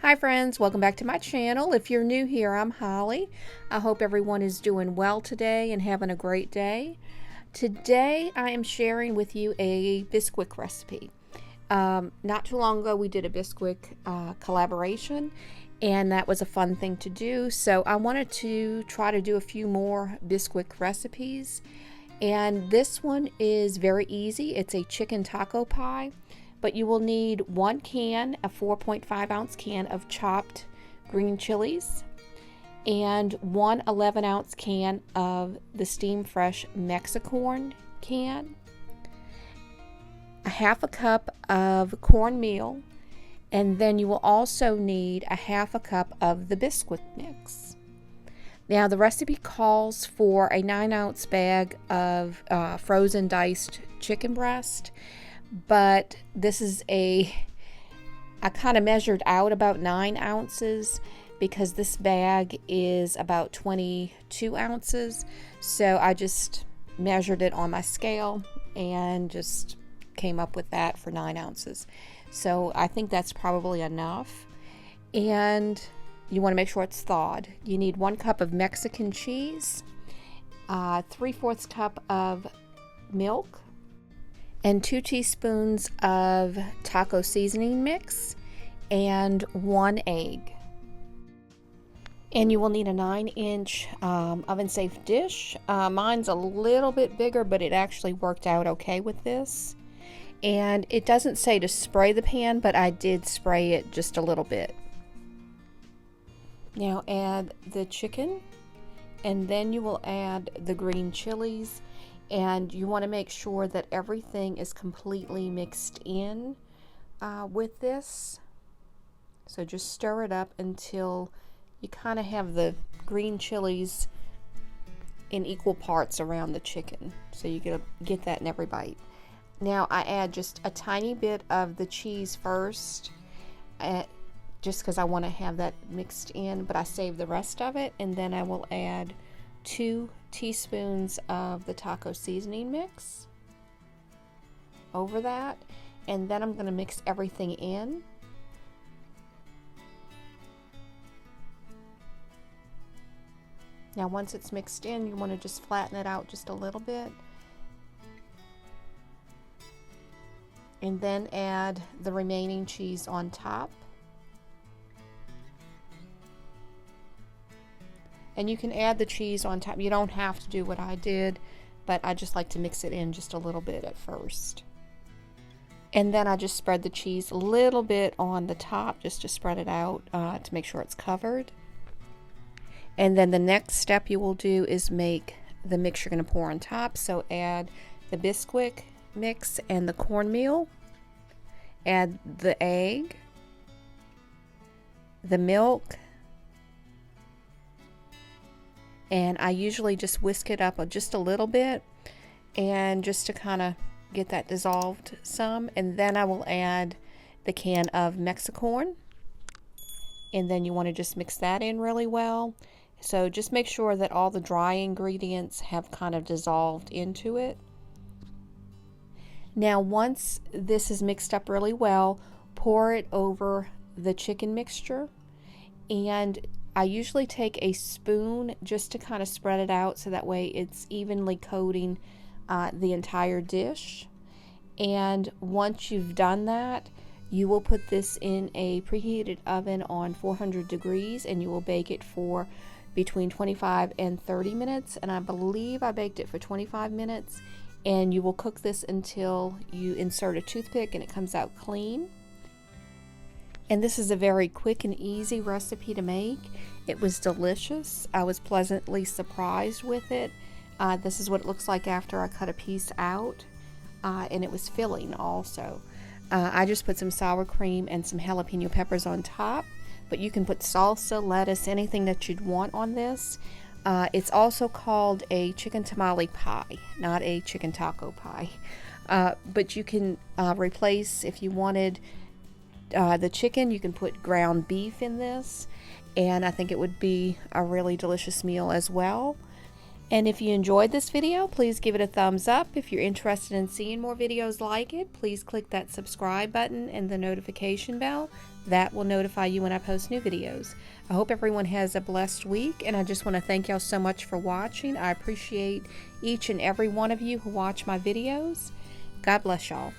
Hi friends, welcome back to my channel. If you're new here, I'm Holly. I hope everyone is doing well today and having a great day. Today I am sharing with you a Bisquick recipe. Not too long ago we did a Bisquick collaboration, and that was a fun thing to do. So I wanted to try to do a few more Bisquick recipes. And this one is very easy. It's a chicken taco pie. But you will need one can, a 4.5 ounce can of chopped green chilies, and one 11 ounce can of the Steam Fresh Mexicorn can, a half a cup of cornmeal, and then you will also need a half a cup of the Bisquick mix. Now the recipe calls for a 9 ounce bag of frozen diced chicken breast. But this is I kind of measured out about 9 ounces because this bag is about 22 ounces. So I just measured it on my scale and just came up with that for 9 ounces. So I think that's probably enough. And you want to make sure it's thawed. You need 1 cup of Mexican cheese, 3/4 cup of milk, and 2 teaspoons of taco seasoning mix, and 1 egg. And you will need a 9-inch oven-safe dish. Mine's a little bit bigger, but it actually worked out okay with this. And it doesn't say to spray the pan, but I did spray it just a little bit. Now add the chicken, and then you will add the green chilies. And you want to make sure that everything is completely mixed in with this. So just stir it up until you kind of have the green chilies in equal parts around the chicken. So you get that in every bite. Now I add just a tiny bit of the cheese first, just because I want to have that mixed in, but I save the rest of it, and then I will add 2 teaspoons of the taco seasoning mix over that, and then I'm going to mix everything in. Now once it's mixed in, you want to just flatten it out just a little bit, and then add the remaining cheese on top. And you can add the cheese on top. You don't have to do what I did, but I just like to mix it in just a little bit at first. And then I just spread the cheese a little bit on the top just to spread it out to make sure it's covered. And then the next step you will do is make the mix you're going to pour on top. So add the Bisquick mix and the cornmeal. Add the egg, the milk, and I usually just whisk it up just a little bit, and just to kind of get that dissolved some. And then I will add the can of Mexicorn, and then you want to just mix that in really well. So just make sure that all the dry ingredients have kind of dissolved into it. Now once this is mixed up really well, pour it over the chicken mixture, and I usually take a spoon just to kind of spread it out so that way it's evenly coating the entire dish. And once you've done that, you will put this in a preheated oven on 400 degrees, and you will bake it for between 25 and 30 minutes. And I believe I baked it for 25 minutes. And you will cook this until you insert a toothpick and it comes out clean. And this is a very quick and easy recipe to make. It was delicious. I was pleasantly surprised with it. This is what it looks like after I cut a piece out. And it was filling also. I just put some sour cream and some jalapeno peppers on top. But you can put salsa, lettuce, anything that you'd want on this. It's also called a chicken tamale pie, not a chicken taco pie. But you can replace, if you wanted the chicken, you can put ground beef in this, and I think it would be a really delicious meal as well. And if you enjoyed this video, please give it a thumbs up. If you're interested in seeing more videos like it, please click that subscribe button and the notification bell. That will notify you when I post new videos. I hope everyone has a blessed week, and I just want to thank y'all so much for watching. I appreciate each and every one of you who watch my videos. God bless y'all.